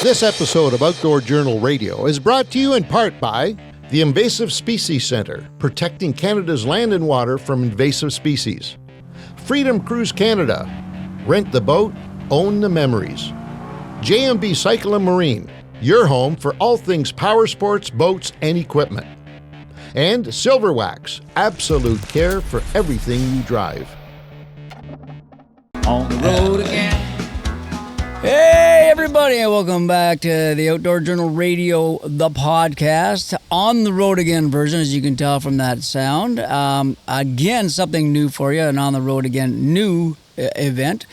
This episode of Outdoor Journal Radio is brought to you in part by the Invasive Species Centre, protecting Canada's land and water from invasive species. Freedom Cruise Canada, rent the boat, own the memories. JMB Cycle and Marine, your home for all things power sports, boats, and equipment. And Silver Wax, absolute care for everything you drive. On the road again. Hey, everybody, and welcome back to the Outdoor Journal Radio, the podcast. On the road again version, as you can tell from that sound. Again, something new for you, an on the road again new event.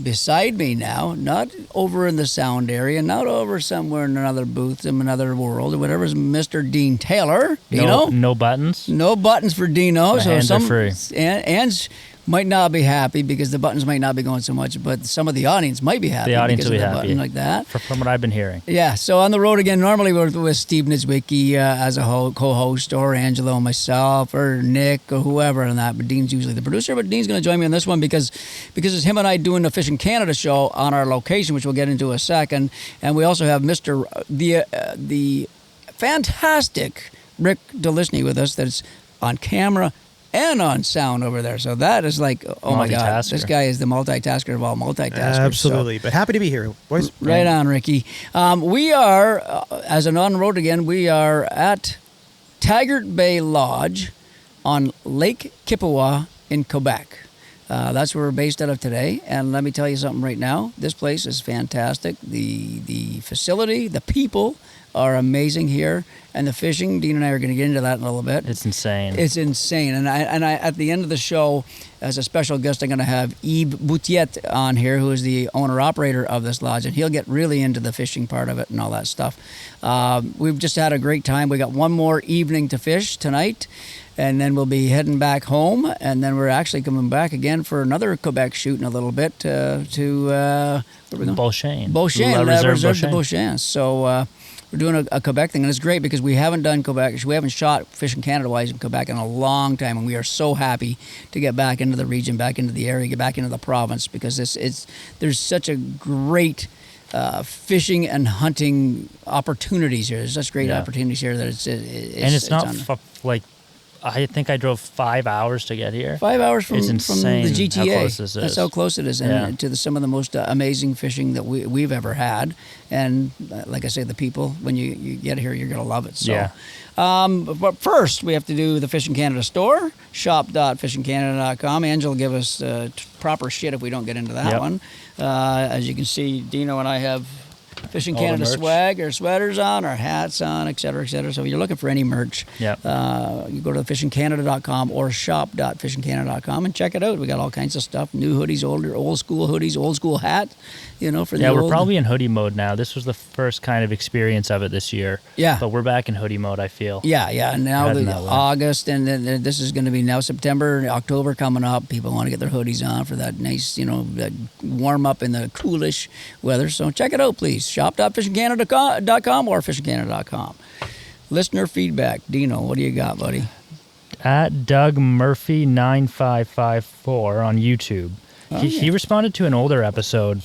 Beside me now, not over in the sound area, not over somewhere in another booth, in another world, or whatever, is Mr. Dean Taylor. Dino? No buttons? No buttons for Dino. My hands are free. And might not be happy because the buttons might not be going so much, but some of the audience might be happy. The audience will be happy. Button like that. From what I've been hearing. Yeah, so on the road again, normally we're with Steve Niedzwiecki as a co-host, or Angelo and myself, or Nick, or whoever and that, but Dean's usually the producer, but Dean's going to join me on this one because it's him and I doing the Fishing Canada show on our location, which we'll get into in a second, and we also have the fantastic Rick Delisney with us that's on camera and on sound over there. So that is like, oh my God, this guy is the multitasker of all multitaskers. Absolutely. So, but happy to be here, boys. Right on, Ricky. We are, as an on-road again, we are at Taggart Bay Lodge on Lake Kipawa in Quebec. That's where we're based out of today. And let me tell you something right now. This place is fantastic. The facility, the people are amazing here, and the fishing. Dean and I are going to get into that in a little bit. It's insane. It's insane. And I at the end of the show, as a special guest, I'm going to have Yves Bouthillette on here, who is the owner-operator of this lodge, and he'll get really into the fishing part of it and all that stuff. We've just had a great time. We got one more evening to fish tonight, and then we'll be heading back home, and then we're actually coming back again for another Quebec shoot in a little bit to Beauchesne. Reserve de Beauchesne. So we're doing a Quebec thing, and it's great because we haven't done Quebec. We haven't shot Fishing Canada-wise in Quebec in a long time, and we are so happy to get back into the region, back into the area, get back into the province, because there's such a great fishing and hunting opportunities here. There's such great opportunities here that it's not like, I think I drove 5 hours to get here. 5 hours from the GTA. How close this is. That's how close it is, and to some of the most amazing fishing that we've ever had. And like I say, the people, when you get here, you're going to love it. So, but first, we have to do the Fishing Canada store, shop.fishingcanada.com. Angela will give us proper shit if we don't get into that one. As you can see, Dino and I have Fishing Canada swag, our sweaters on, our hats on, et cetera, et cetera. So if you're looking for any merch, you go to fishingcanada.com or shop.fishingcanada.com and check it out. We got all kinds of stuff, new hoodies, old school hoodies, old school hat, for the we're probably in hoodie mode now. This was the first kind of experience of it this year. Yeah. But we're back in hoodie mode, I feel. Yeah. And now August, and then this is going to be now September, October coming up. People want to get their hoodies on for that nice, that warm up in the coolish weather. So check it out, please. Shop.fishingcanada.com or fishingcanada.com. Listener feedback. Dino, what do you got, buddy? At Doug Murphy 9554 on YouTube. He responded to an older episode.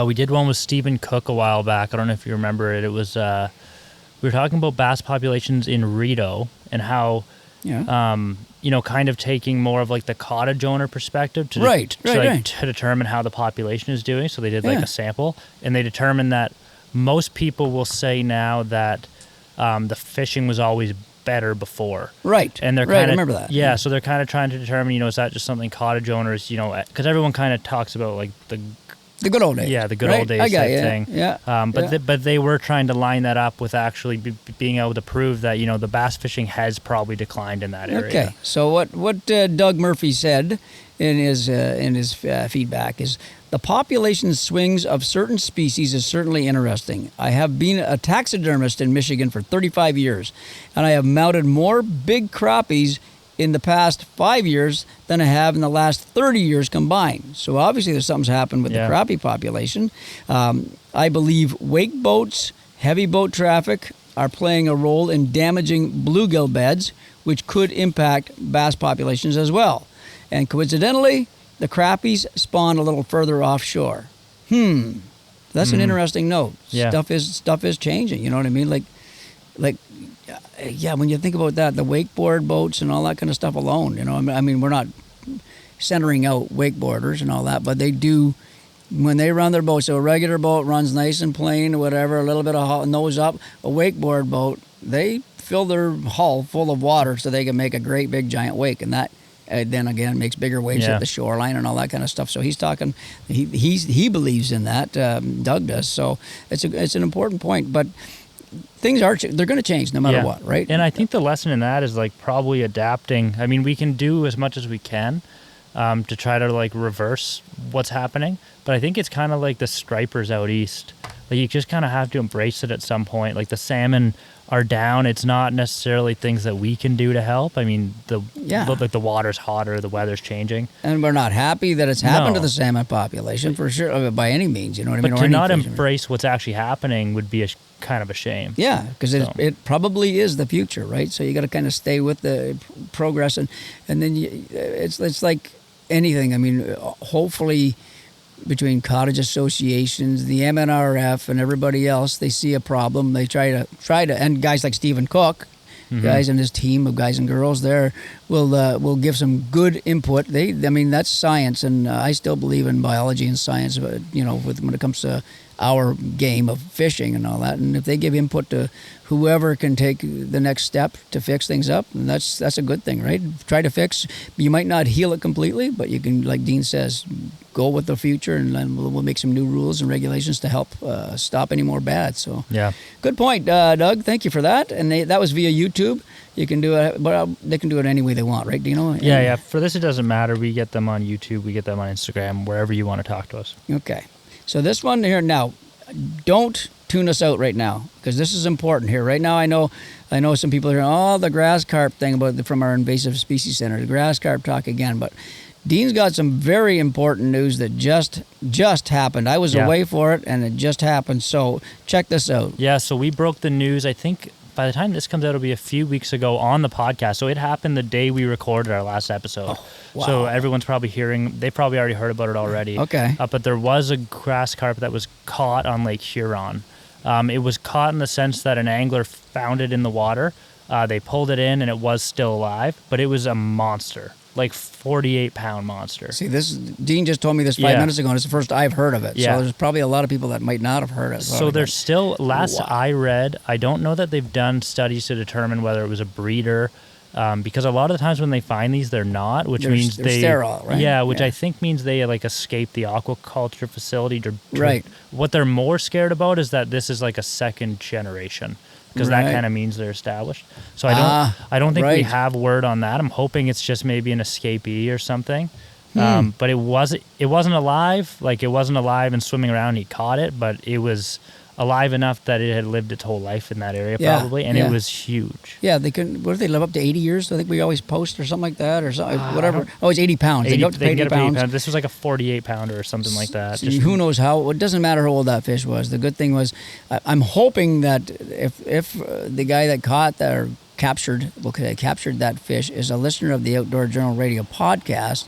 We did one with Stephen Cook a while back. I don't know if you remember it. It was we were talking about bass populations in Rideau and how kind of taking more of like the cottage owner perspective to determine how the population is doing. So they did like a sample, and they determined that most people will say now that the fishing was always better before. Right. And they're I remember that. Yeah, so they're kind of trying to determine, is that just something cottage owners, because everyone kind of talks about like the good old days. Yeah, the good old days type thing. Yeah. But they were trying to line that up with actually being able to prove that, the bass fishing has probably declined in that area. Okay. So what Doug Murphy said in his feedback is, the population swings of certain species is certainly interesting. I have been a taxidermist in Michigan for 35 years, and I have mounted more big crappies in the past 5 years than I have in the last 30 years combined. So obviously there's something's happened with the crappie population. I believe wake boats, heavy boat traffic are playing a role in damaging bluegill beds, which could impact bass populations as well. And coincidentally, the crappies spawn a little further offshore. That's an interesting note. Yeah. Stuff is changing. You know what I mean? Yeah, when you think about that, the wakeboard boats and all that kind of stuff alone, you know, I mean, we're not centering out wakeboarders and all that, but they do, when they run their boat, so a regular boat runs nice and plain or whatever, a little bit of nose up, a wakeboard boat, they fill their hull full of water so they can make a great big giant wake, and that then again makes bigger waves at the shoreline and all that kind of stuff. So he's talking, he believes in that, Doug does, so it's an important point, but things they're going to change no matter what, right? And I think the lesson in that is like probably adapting. I mean, we can do as much as we can to try to like reverse what's happening, but I think it's kind of like the stripers out east. Like you just kind of have to embrace it at some point. Like the salmon are down. It's not necessarily things that we can do to help. I mean, like the water's hotter, the weather's changing, and we're not happy that it's happened to the salmon population for sure by any means. You know what I mean? But to not embrace what's actually happening would be kind of a shame. Yeah, because it probably is the future, right? So you got to kind of stay with the progress, and then it's like anything. I mean, hopefully, between cottage associations, the MNRF, and everybody else, they see a problem. They try to, and guys like Stephen Cook, guys and his team of guys and girls there will give some good input. I mean, that's science, and I still believe in biology and science. But you know, when it comes to our game of fishing and all that, and if they give input to whoever can take the next step to fix things up, and that's a good thing, right? Try to fix. You might not heal it completely, but you can, like Dean says, go with the future, and then we'll make some new rules and regulations to help stop any more bad. So good point, Doug. Thank you for that. And that was via YouTube. You can do it, but they can do it any way they want, right, Dino? Yeah. For this, it doesn't matter. We get them on YouTube. We get them on Instagram, wherever you want to talk to us. Okay. So this one here now, don't tune us out right now, because this is important here. Right now, I know some people are hearing, the grass carp thing from our Invasive Species Centre, the grass carp talk again, but Dean's got some very important news that just happened. I was away for it, and it just happened, so check this out. Yeah, so we broke the news, I think, by the time this comes out, it'll be a few weeks ago on the podcast. So it happened the day we recorded our last episode. Oh, wow. So everyone's probably they probably already heard about it already. Okay. But there was a grass carp that was caught on Lake Huron. It was caught in the sense that an angler found it in the water. They pulled it in and it was still alive, but it was a monster. Like 48-pound monster. See, Dean just told me this 5 minutes ago, and it's the first I've heard of it. So there's probably a lot of people that might not have heard it. So there's still, I read, I don't know that they've done studies to determine whether it was a breeder, because a lot of the times when they find these, they're not, which means they're sterile, right? Yeah, which I think means they like escaped the aquaculture facility. Right. What they're more scared about is that this is like a second generation. Because that kind of means they're established. So I don't think we have word on that. I'm hoping it's just maybe an escapee or something. But it wasn't alive. Like it wasn't alive and swimming around. He caught it, but it was alive enough that it had lived its whole life in that area probably, and it was huge. Yeah, they can. What do they live up to 80 years? I think we always post or something like that, or something, whatever. Oh, it's 80 pounds. They go up to 80 pounds. This was like a 48-pounder or something like that. So who knows how? It doesn't matter how old that fish was. The good thing was, I'm hoping that if the guy that caught that or captured that fish is a listener of the Outdoor Journal Radio podcast,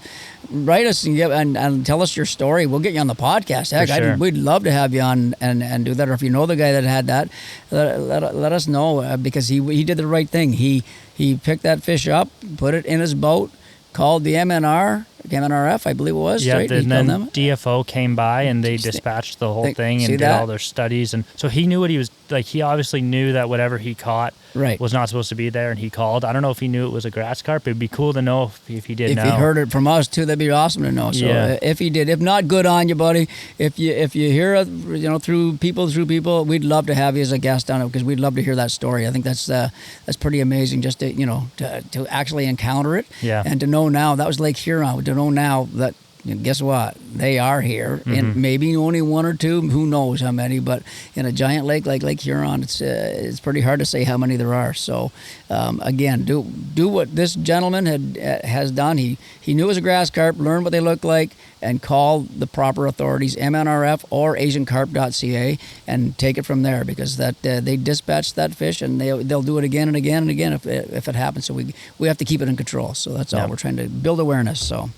write us and tell us your story. We'll get you on the podcast. Heck, we'd love to have you on and do that. Or if you know the guy that had that, let us know, because he did the right thing. He picked that fish up, put it in his boat, called the MNRF, I believe it was. Yeah, right? and then DFO came by and they dispatched the whole thing and did all their studies. And so he knew what he was like. He obviously knew that whatever he caught was not supposed to be there, and he called. I don't know if he knew it was a grass carp. It'd be cool to know if he did know. If he heard it from us too, that'd be awesome to know. So if he did, if not, good on you, buddy. If you hear it, through people, we'd love to have you as a guest on it, because we'd love to hear that story. I think that's pretty amazing, just to actually encounter it and to know now that was Lake Huron. To know now that, guess what? They are here, and maybe only one or two. Who knows how many? But in a giant lake like Lake Huron, it's pretty hard to say how many there are. So, again, do what this gentleman has done. He knew it was a grass carp, learned what they look like, and call the proper authorities, MNRF or AsianCarp.ca, and take it from there, because they dispatched that fish, and they'll do it again and again and again if it happens. So we have to keep it in control. So that's all we're trying to build awareness. So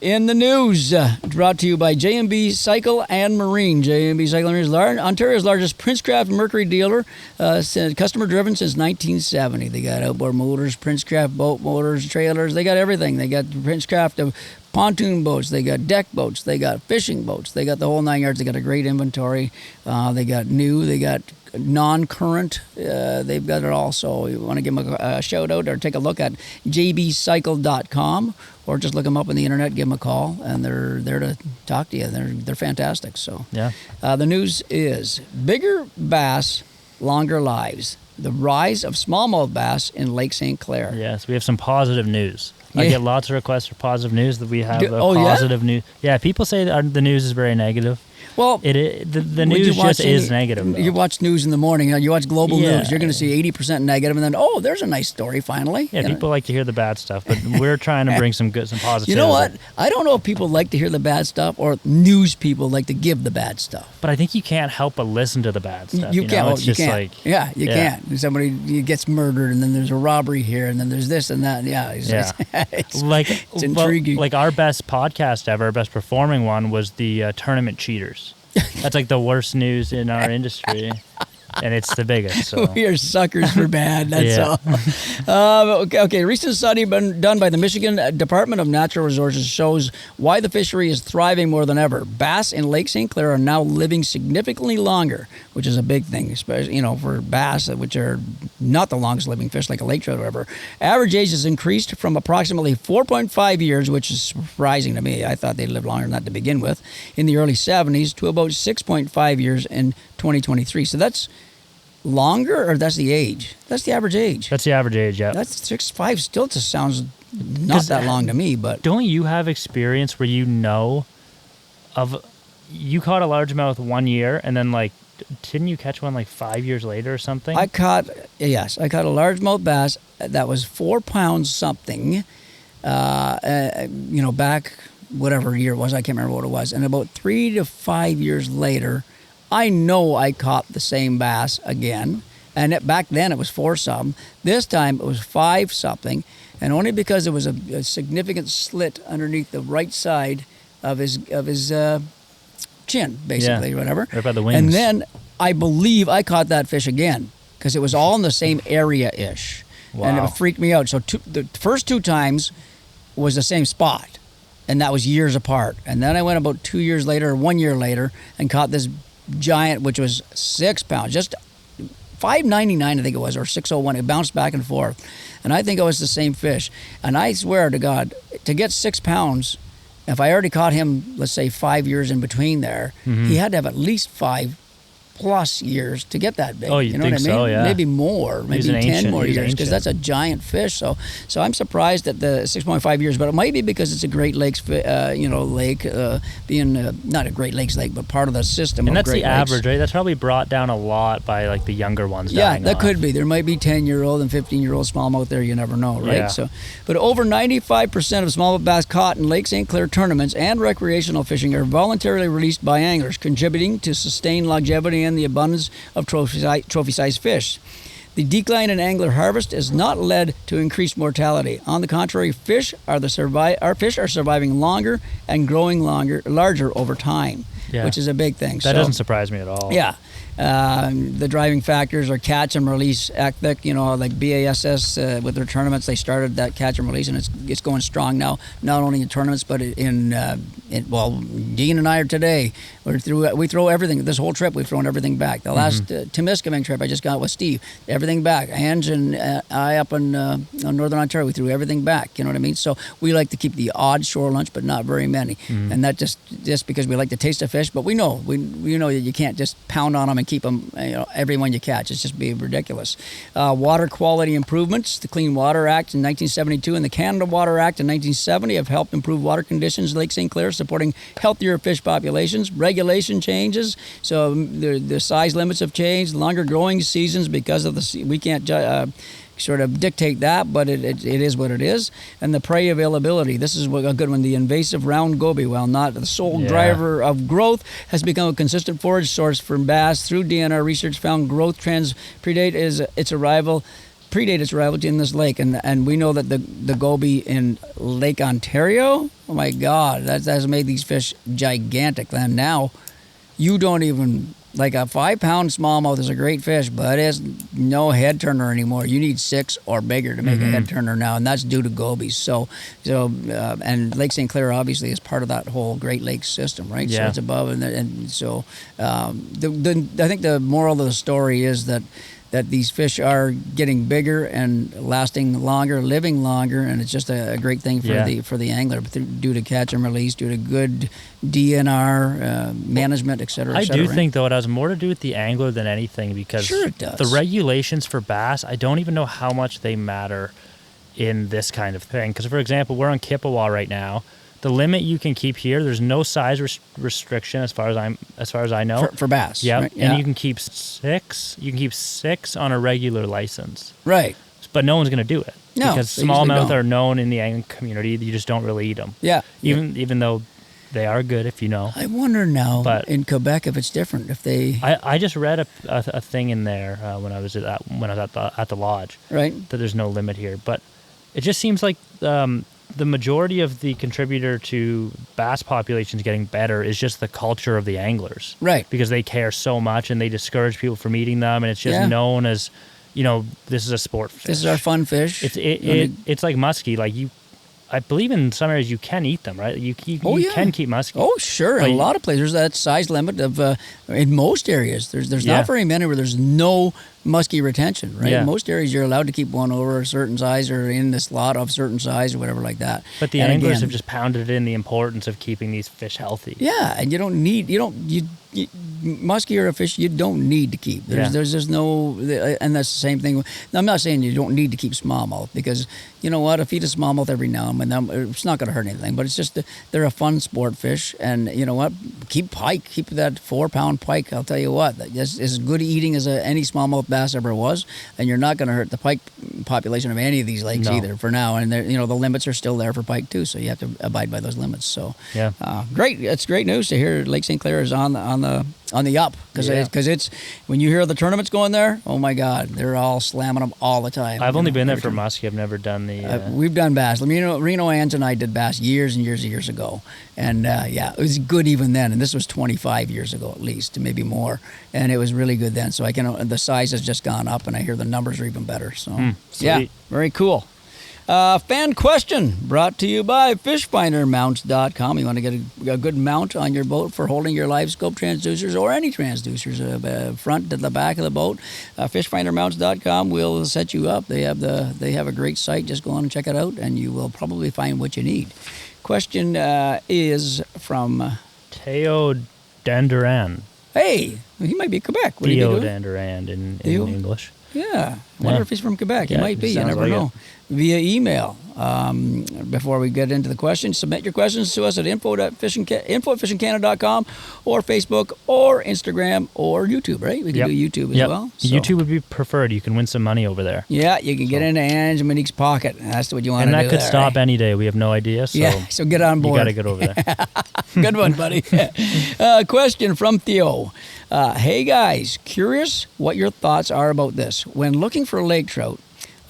In the news, brought to you by J&B Cycle and Marine. J&B Cycle and Marine is Ontario's largest Princecraft Mercury dealer, customer-driven since 1970. They got outboard motors, Princecraft boat motors, trailers. They got everything. They got Princecraft of pontoon boats. They got deck boats. They got fishing boats. They got the whole 9 yards. They got a great inventory. They got new. They got non-current. They've got it all. So you want to give them a shout out or take a look at jbcycle.com or just look them up on the internet, give them a call, and they're there to talk to you. They're fantastic. So yeah. The news is bigger bass, longer lives. The rise of smallmouth bass in Lake St. Clair. Yes, we have some positive news. I get lots of requests for positive news that we have positive news. Yeah, people say that the news is very negative. Well, the news just is negative. Though. You watch news in the morning, you watch global news, you're going to see 80% negative, and then, there's a nice story finally. Yeah, people like to hear the bad stuff, but we're trying to bring some positivity. You know what? I don't know if people like to hear the bad stuff or news people like to give the bad stuff. But I think you can't help but listen to the bad stuff. You can't. It's just like... Yeah, you can't. Somebody gets murdered, and then there's a robbery here, and then there's this and that. It's intriguing. Like our best podcast ever, our best performing one was the tournament cheaters. That's like the worst news in our industry, and it's the biggest. So. We are suckers for bad, that's all. Okay, recent study done by the Michigan Department of Natural Resources shows why the fishery is thriving more than ever. Bass in Lake St. Clair are now living significantly longer, which is a big thing, especially for bass, which are not the longest living fish like a lake trout or whatever. Average age has increased from approximately 4.5 years, which is surprising to me. I thought they'd live longer than that to begin with, in the early 70s to about 6.5 years in 2023. So that's longer, or that's the age? That's the average age. That's the average age, yeah. That's 6.5 still just sounds not that long to me, but... Don't you have experience where you caught a largemouth 1 year, and then didn't you catch one 5 years later or something? I caught a largemouth bass that was 4 pounds something, back whatever year it was, I can't remember what it was. And about 3 to 5 years later, I know I caught the same bass again. And back then it was 4 something. This time it was 5 something. And only because there was a significant slit underneath the right side of his chin, basically, whatever. Right by the wings. And then I believe I caught that fish again because it was all in the same area-ish. Wow. And it freaked me out. So the first 2 times was the same spot. And that was years apart. And then I went about 2 years later or 1 year later and caught this giant, which was 6 pounds, just $5.99 I think it was, or $6.01. It bounced back and forth, and I think it was the same fish. And I swear to God, to get 6 pounds, if I already caught him, let's say 5 years in between there, he had to have at least 5+ years to get that big. Oh, you know think what I mean? So, yeah. Maybe more, maybe 10 more years, because that's a giant fish. So I'm surprised at the 6.5 years, but it might be because it's a Great Lakes, lake, being not a Great Lakes lake, but part of the system. And of that's Great the Lakes. average, right? That's probably brought down a lot by the younger ones. Yeah, dying that off. could be. There might be 10-year-old and 15-year-old smallmouth there. You never know, right? Yeah. So, but over 95% of smallmouth bass caught in Lake St. Clair tournaments and recreational fishing are voluntarily released by anglers, contributing to sustained longevity and the abundance of trophy-sized fish. The decline in angler harvest has not led to increased mortality. On the contrary, our fish are surviving longer and growing larger over time, which is a big thing. That doesn't surprise me at all. Yeah. The driving factors are catch and release ethic, like BASS with their tournaments. They started that catch and release, and it's going strong now, not only in tournaments, but in Dean and I are today. We throw everything. This whole trip, we've thrown everything back. The last Temiskaming trip I just got with Steve, everything back. Ange and I up in Northern Ontario, we threw everything back. You know what I mean? So we like to keep the odd shore lunch, but not very many. And that just because we like to taste the fish, but we know that you can't just pound on them and keep them, everyone you catch. It's just be ridiculous. Water quality improvements. The Clean Water Act in 1972 and the Canada Water Act in 1970 have helped improve water conditions in Lake St. Clair, supporting healthier fish populations. Regulation changes, so the size limits have changed. Longer growing seasons because of we can't sort of dictate that, but it is what it is. And the prey availability. This is a good one. The invasive round goby, while not the sole driver of growth, has become a consistent forage source for bass. Through DNR research, found growth trends predate its arrival. predate its rivalry in this lake, and we know that the goby in Lake Ontario, oh my God, that has made these fish gigantic. And now you don't even, like a 5-pound smallmouth is a great fish, but it's no head turner anymore. You need 6 or bigger to make a head turner now, and that's due to gobies. So and Lake St. Clair obviously is part of that whole Great Lakes system, right? Yeah. So it's above, and so I think the moral of the story is that these fish are getting bigger and lasting longer, living longer, and it's just a great thing for the angler due to catch and release, due to good DNR management, et cetera. I do think, though, it has more to do with the angler than anything, because sure it does. The regulations for bass, I don't even know how much they matter in this kind of thing. Because, for example, we're on Kipawa right now. The limit you can keep here, there's no size restriction as far as I know. For bass. Yep. Right? Yeah. And you can keep 6. You can keep 6 on a regular license. Right. But no one's going to do it. No, because they usually smallmouth don't. are known in the angling community. You just don't really eat them. Yeah. Even though they are good, if you know. I wonder now But in Quebec if it's different. If they I just read a thing in there when I was at the lodge. Right. That there's no limit here, but it just seems like the majority of the contributor to bass populations getting better is just the culture of the anglers. Right. Because they care so much and they discourage people from eating them, and it's just known as, this is a sport fish. This is our fun fish. It's like muskie. Like I believe in some areas you can eat them, right? You can keep muskie. Oh, sure. In a lot of places, there's that size limit of in most areas. There's not very many where there's no muskie retention, right? Yeah. In most areas, you're allowed to keep one over a certain size or in this lot of certain size or whatever like that. But the anglers have just pounded in the importance of keeping these fish healthy. Yeah, and muskie or a fish you don't need to keep. There's no, and that's the same thing. I'm not saying you don't need to keep smallmouth, because you know what, if you eat a smallmouth every now and then, it's not going to hurt anything. But it's just they're a fun sport fish, and you know what, keep pike, keep that 4-pound pike. I'll tell you what, that's as good eating as any smallmouth bass ever was, and you're not going to hurt the pike population of any of these lakes either for now. And the limits are still there for pike too, so you have to abide by those limits. So great, it's great news to hear Lake St. Clair is on the up, because it's when you hear the tournaments going there, oh my God, they're all slamming them all the time. I've only been there for muskie. I've never done the. We've done bass. Reno Ann's and I did bass years and years ago, and it was good even then. And this was 25 years ago at least, maybe more, and it was really good then. So the size has just gone up, and I hear the numbers are even better. So very cool. Fan question brought to you by FishfinderMounts.com. You want to get a good mount on your boat for holding your live scope transducers or any transducers, front to the back of the boat. FishfinderMounts.com will set you up. They have a great site. Just go on and check it out, and you will probably find what you need. Question is from Theo Danduran. Hey, he might be Quebec. What Theo Danduran in English. Yeah, I wonder if he's from Quebec. He might be. You never know. Via email. Before we get into the questions, submit your questions to us at info@fishingcanada.com or Facebook or Instagram or YouTube, right? We can do YouTube as well. So. YouTube would be preferred. You can win some money over there. Yeah, you can get into Ange and Monique's pocket. That's what you want to do. And that could stop any day. We have no idea. So so get on board. You got to get over there. Good one, buddy. Question from Theo. Hey guys, curious what your thoughts are about this. When looking for lake trout,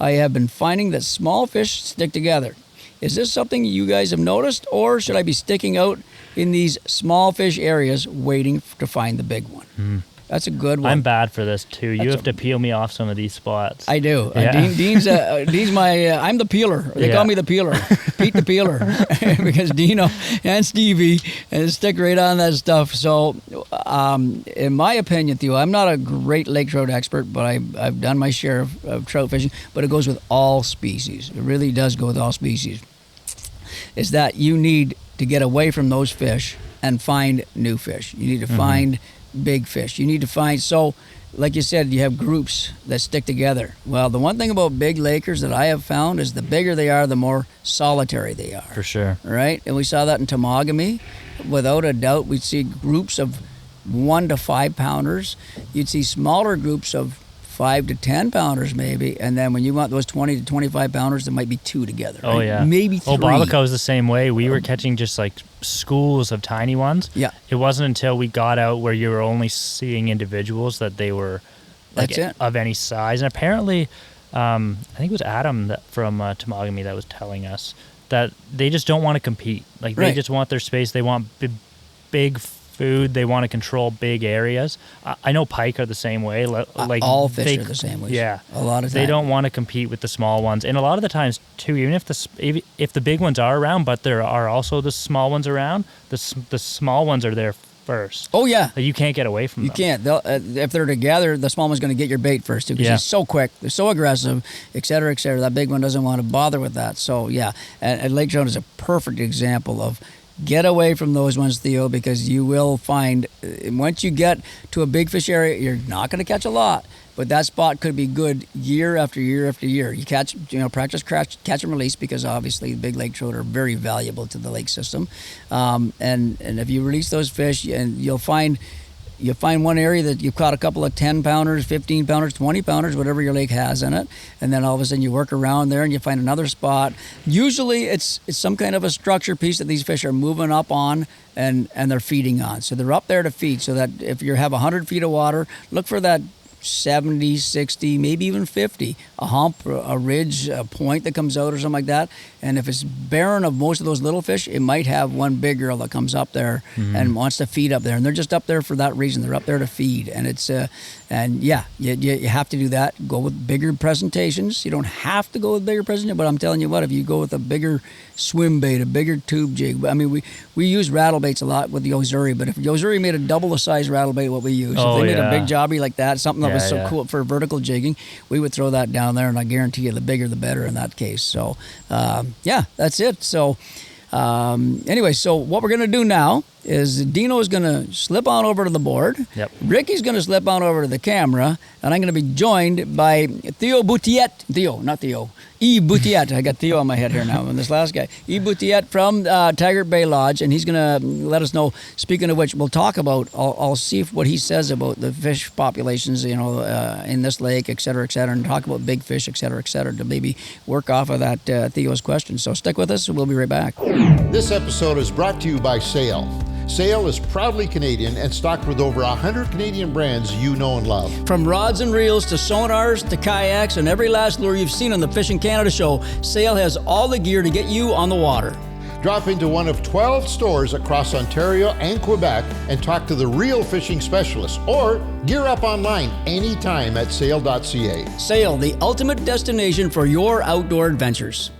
I have been finding that small fish stick together. Is this something you guys have noticed, or should I be sticking out in these small fish areas waiting to find the big one? That's a good one. I'm bad for this too. You have to peel me off some of these spots. I do. Yeah. Dean's my. I'm the peeler. They call me the peeler, Pete the peeler, because Dino and Stevie stick right on that stuff. So, in my opinion, Theo, I'm not a great lake trout expert, but I've done my share of trout fishing. But it goes with all species. It really does go with all species. Is that you need to get away from those fish and find new fish. You need to find big fish. You need to find, so like you said, you have groups that stick together. Well, the one thing about big lakers that I have found is the bigger they are, the more solitary they are. For sure. Right? And we saw that in Temagami. Without a doubt, we'd see groups of 1 to 5 pounders. You'd see smaller groups of 5 to 10 pounders maybe, and then when you want those 20 to 25 pounders, there might be 2 together. Right? Oh yeah, maybe 3. Babaca was the same way. We were catching just like schools of tiny ones. Yeah. It wasn't until we got out where you were only seeing individuals that they were like That's it. of any size. And apparently, I think it was Adam from Temagami that was telling us that they just don't want to compete. Like they just want their space. They want big food. They want to control big areas. I know pike are the same way. Like all fish are the same way. Yeah, a lot of times they don't want to compete with the small ones, and a lot of the times too. Even if the big ones are around, but there are also the small ones around. The small ones are there first. Oh yeah, like, you can't get away from them. You can't. If they're together, the small one's going to get your bait first too, because he's so quick, they're so aggressive, et cetera, et cetera. That big one doesn't want to bother with that. So yeah, and Lake Huron is a perfect example of. Get away from those ones, Theo, because you will find once you get to a big fish area, you're not going to catch a lot, but that spot could be good year after year after year. You practice catch and release, because obviously big lake trout are very valuable to the lake system, and if you release those fish, and you'll find one area that you've caught a couple of 10-pounders, 15-pounders, 20-pounders, whatever your lake has in it, and then all of a sudden you work around there and you find another spot. Usually it's some kind of a structure piece that these fish are moving up on and they're feeding on. So they're up there to feed, so that if you have 100 feet of water, look for that 70, 60, maybe even 50, a hump, a ridge, a point that comes out or something like that. And if it's barren of most of those little fish, it might have one big girl that comes up there and wants to feed up there. And they're just up there for that reason. They're up there to feed. And it's, you have to do that. Go with bigger presentations. You don't have to go with bigger presentations, but I'm telling you what, if you go with a bigger swim bait, a bigger tube jig. I mean, we use rattle baits a lot with the Yozuri, but if Yozuri made a double the size rattle bait what we use, if they made a big jobby like that, something that was so cool for vertical jigging, we would throw that down there, and I guarantee you the bigger the better in that case. So, that's it. So, anyway, so what we're going to do now is Dino is going to slip on over to the board. Yep. Ricky's going to slip on over to the camera, and I'm going to be joined by Yves Bouthillette. I got Theo on my head here now, and this last guy. Yves Bouthillette from Taggart Bay Lodge, and he's going to let us know, speaking of which, we'll talk about, I'll see what he says about the fish populations, in this lake, et cetera, and talk about big fish, et cetera, to maybe work off of that Theo's question. So stick with us, and we'll be right back. This episode is brought to you by Sail. Sail is proudly Canadian and stocked with over 100 Canadian brands you know and love. From rods and reels to sonars to kayaks and every last lure you've seen on the Fishing Canada show, Sail has all the gear to get you on the water. Drop into one of 12 stores across Ontario and Quebec and talk to the real fishing specialists, or gear up online anytime at sail.ca. Sail, the ultimate destination for your outdoor adventures.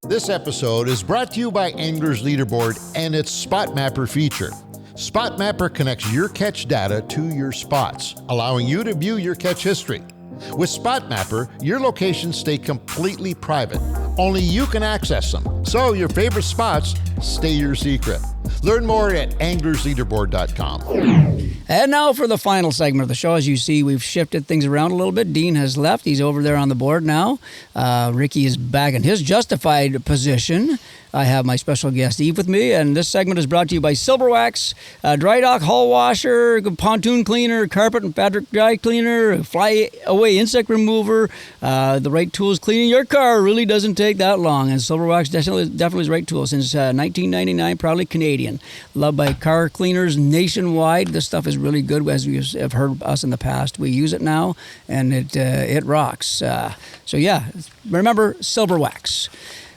This episode is brought to you by Angler's Leaderboard and its Spot Mapper feature. Spot Mapper connects your catch data to your spots, allowing you to view your catch history. With Spot Mapper, your locations stay completely private. Only you can access them, so your favorite spots stay your secret. Learn more at anglersleaderboard.com. And now for the final segment of the show. As you see, we've shifted things around a little bit. Dean has left. He's over there on the board now. Ricky is back in his justified position. I have my special guest, Yves, with me, and this segment is brought to you by Silver Wax, dry dock hull washer, pontoon cleaner, carpet and fabric dry cleaner, fly away insect remover. The right tools cleaning your car really doesn't take that long, and Silver Wax definitely is the right tool. Since 1999, proudly Canadian, loved by car cleaners nationwide. This stuff is really good, as you have heard us in the past. We use it now, and it rocks. Remember Silver Wax.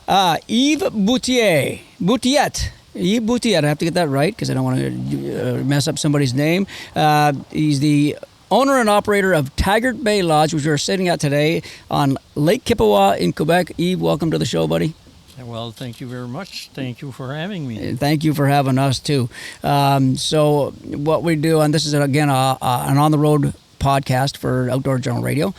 Yves Bouthillette. Yves Bouthillette. I have to get that right because I don't want to mess up somebody's name. He's the owner and operator of Taggart Bay Lodge, which we're sitting at today on Lake Kipawa in Quebec. Yves, welcome to the show, buddy. Well, thank you very much. Thank you for having me. Thank you for having us, too. So what we do, and this is, again, an on-the-road podcast for Outdoor Journal Radio,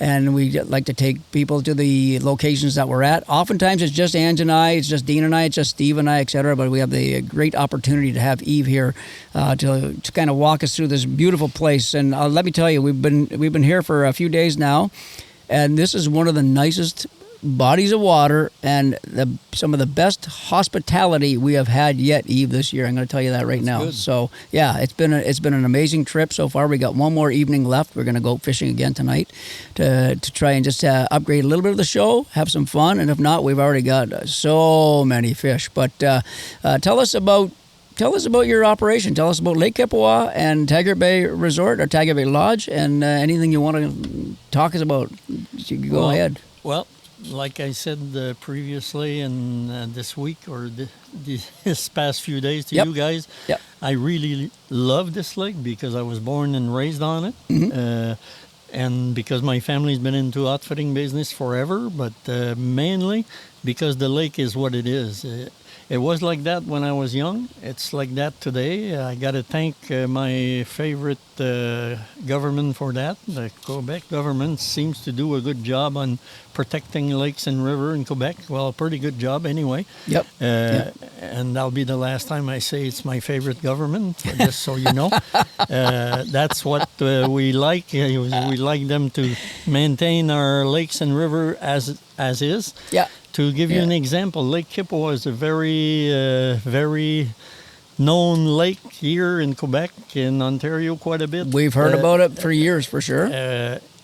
and we like to take people to the locations that we're at. Oftentimes it's just Ange and I, it's just Dean and I, it's just Steve and I, etc. But we have the great opportunity to have Yves here to kind of walk us through this beautiful place. And let me tell you, we've been here for a few days now, and this is one of the nicest bodies of water and some of the best hospitality we have had yet, Yves, this year. I'm going to tell you that right now. Good. So yeah, it's been an amazing trip so far. We got one more evening left. We're going to go fishing again tonight to try and just upgrade a little bit of the show, have some fun, and if not, we've already got so many fish. But tell us about tell us about your operation. Tell us about Lake Kipawa and Taggart Bay Resort or Taggart Bay Lodge, and anything you want to talk us about. You can go ahead. Well, like I said previously, and this week or this past few days to you guys, I really love this lake because I was born and raised on it. Mm-hmm. And because my family's been into outfitting business forever, but mainly because the lake is what it is. It was like that when I was young. It's like that today. I got to thank my favorite government for that. The Quebec government seems to do a good job on protecting lakes and river in Quebec. Well, a pretty good job anyway. Yep. And that'll be the last time I say it's my favorite government, just so you know. That's what we like. We like them to maintain our lakes and river as is. Yeah. To give you an example, Lake Kipawa is a very known lake here in Quebec, in Ontario quite a bit. We've heard about it for years, for sure.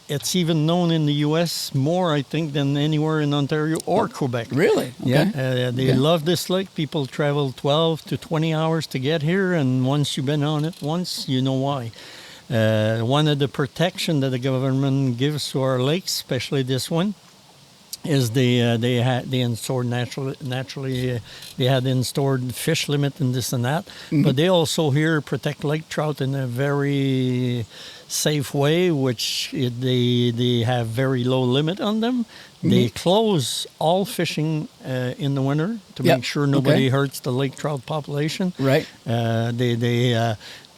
It's even known in the U.S. more, I think, than anywhere in Ontario or Quebec. Really? Okay. Yeah. They love this lake. People travel 12 to 20 hours to get here, and once you've been on it once, you know why. One of the protection that the government gives to our lakes, especially this one, is they installed naturally they had installed fish limit and this and that, but they also here protect lake trout in a very safe way, which they have very low limit on them. They close all fishing in the winter to make sure nobody hurts the lake trout population. Right.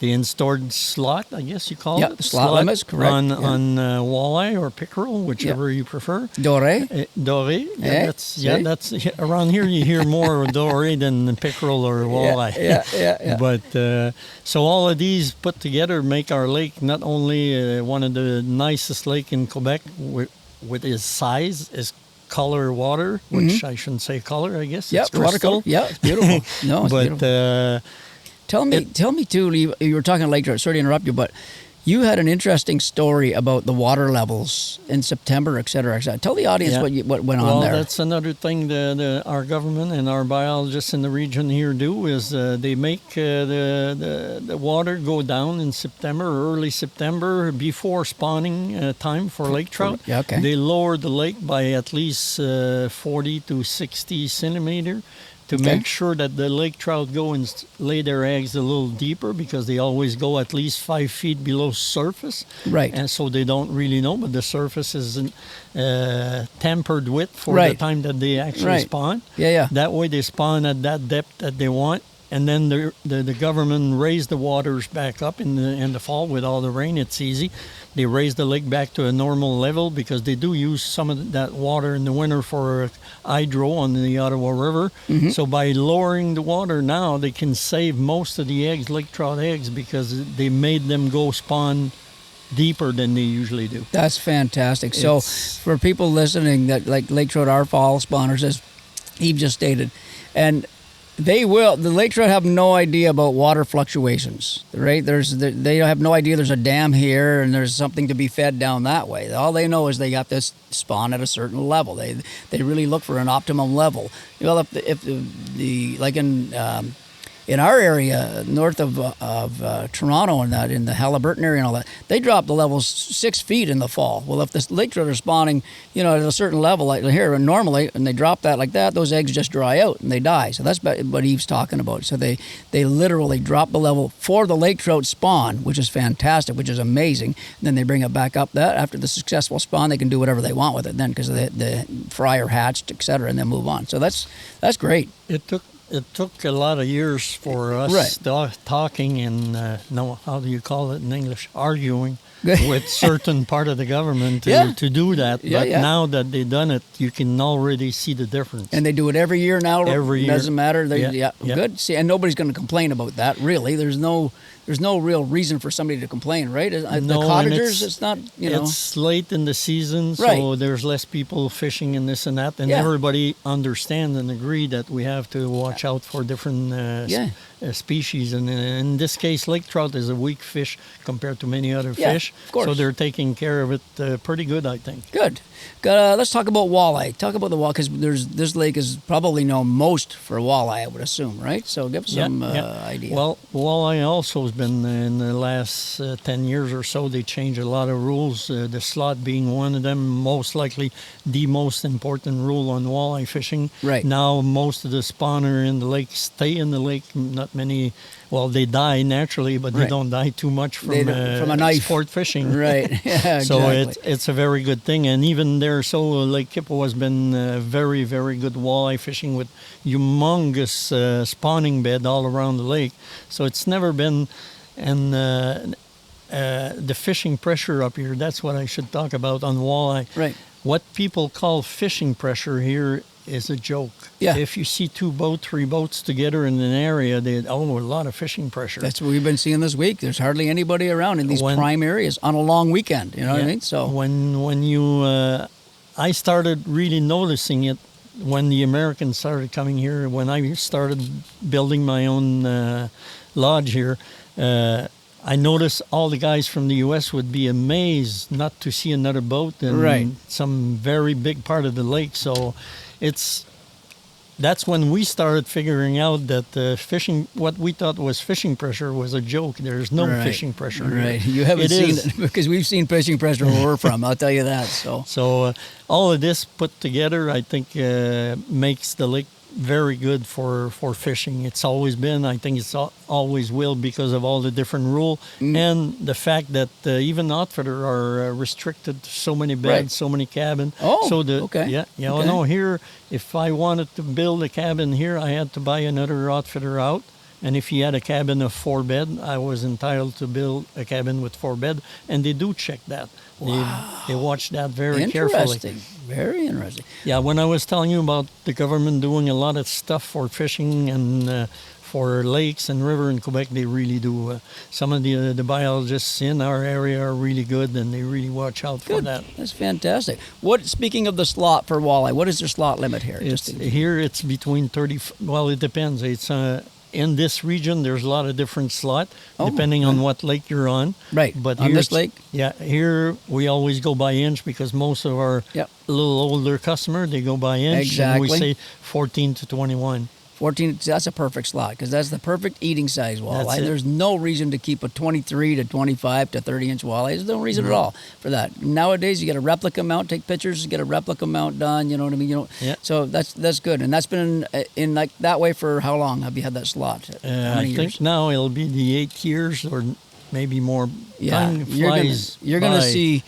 They installed slot, I guess you call it. Slot limits, correct. On walleye or pickerel, whichever you prefer. Doré. Doré. That's around here you hear more doré than pickerel or walleye. Yeah. But so all of these put together make our lake not only one of the nicest lake in Quebec with its size, its color water, which I shouldn't say color, I guess. It's crystal. Yeah, it's beautiful. No, it's beautiful. Tell me too, you were talking lake trout, sorry to interrupt you, but you had an interesting story about the water levels in September, et cetera, et cetera. Tell the audience what went on there. Well, that's another thing our government and our biologists in the region here do is they make the water go down in September, early September, before spawning time for lake trout. Yeah, okay. They lower the lake by at least 40 to 60 centimeter. To make sure that the lake trout go and lay their eggs a little deeper, because they always go at least 5 feet below surface. Right. And so they don't really know, but the surface isn't tampered with for the time that they actually spawn. Yeah. That way they spawn at that depth that they want. And then the government raised the waters back up in the fall with all the rain. It's easy. They raise the lake back to a normal level because they do use some of that water in the winter for hydro on the Ottawa River. Mm-hmm. So by lowering the water now, they can save most of the eggs, lake trout eggs, because they made them go spawn deeper than they usually do. That's fantastic. So for people listening that like lake trout are fall spawners, as Yves just stated, and the lake trout have no idea about water fluctuations, right? They have no idea there's a dam here and there's something to be fed down that way. All they know is they got this spawn at a certain level. They really look for an optimum level. Well, if the like in our area north of Toronto and that in the Haliburton area and all that, they drop the levels 6 feet in the fall. Well, if the lake trout are spawning, at a certain level like here, and normally, and they drop that like that, those eggs just dry out and they die. So that's what Yves talking about. So they literally drop the level for the lake trout spawn, which is fantastic, which is amazing. And then they bring it back up. That after the successful spawn, they can do whatever they want with it then because the fry are hatched, et cetera, and then move on. So that's great. It took a lot of years for us talking and, how do you call it in English? Arguing with certain part of the government to do that. But now that they've done it, you can already see the difference. And they do it every year now? Every year. Doesn't matter? Good. See, and nobody's going to complain about that, really. There's no real reason for somebody to complain, right? The cottagers, it's not, It's late in the season, so there's less people fishing and this and that. And everybody understands and agree that we have to watch out for different species. And in this case, lake trout is a weak fish compared to many other fish. Of course. So they're taking care of it pretty good, I think. Good. Let's talk about walleye. Talk about the walleye, because this lake is probably known most for walleye, I would assume, right? So give us some idea. Well, walleye also has been in the last 10 years or so, they changed a lot of rules, the slot being one of them, most likely the most important rule on walleye fishing. Right. Now, most of the spawner in the lake stay in the lake. Not many, well, they die naturally, but they don't die too much from a knife. Sport fishing. Right. Yeah, exactly. So it's a very good thing. And even there, Lake Kipawa has been very, very good walleye fishing with humongous spawning bed all around the lake. So it's never been, and the fishing pressure up here, that's what I should talk about on walleye. Right. What people call fishing pressure here is a joke. Yeah. If you see 2 boats, 3 boats together in an area, a lot of fishing pressure. That's what we've been seeing this week. There's hardly anybody around in these prime areas on a long weekend. You know what I mean? So when you, I started really noticing it when the Americans started coming here. When I started building my own lodge here, I noticed all the guys from the U.S. would be amazed not to see another boat in some very big part of the lake. So that's when we started figuring out that fishing, what we thought was fishing pressure, was a joke. There's no fishing pressure. Right. You haven't seen it, because we've seen fishing pressure where we're from, I'll tell you that. So all of this put together, I think, makes the lake very good for fishing. It's always been. I think it's always will, because of all the different rules and the fact that even outfitter are restricted to so many beds, so many cabins. Oh, so okay. Yeah. Okay. Well, no, here, if I wanted to build a cabin here, I had to buy another outfitter out. And if he had a cabin of 4 bed, I was entitled to build a cabin with 4 bed. And they do check that. Wow. They watch that very carefully. Very interesting. Yeah, when I was telling you about the government doing a lot of stuff for fishing and for lakes and river in Quebec, they really do. Some of the biologists in our area are really good, and they really watch out for that. That's fantastic. Speaking of the slot for walleye, what is their slot limit here? Here it's between 30. Well, it depends. It's in this region, there's a lot of different slot, depending on what lake you're on. Right. But on this lake? Yeah, here we always go by inch, because most of our little older customer, they go by inch. Exactly. And we say 14 to 21. 14, that's a perfect slot, because that's the perfect eating size walleye. There's no reason to keep a 23 to 25 to 30 inch walleye. There's no reason at all for that. Nowadays, you get a replica mount, take pictures, get a replica mount done, you know what I mean? So that's good. And that's been in like that way for how long have you had that slot? I think now it'll be the 8 years or maybe more. Yeah, time flies you're gonna see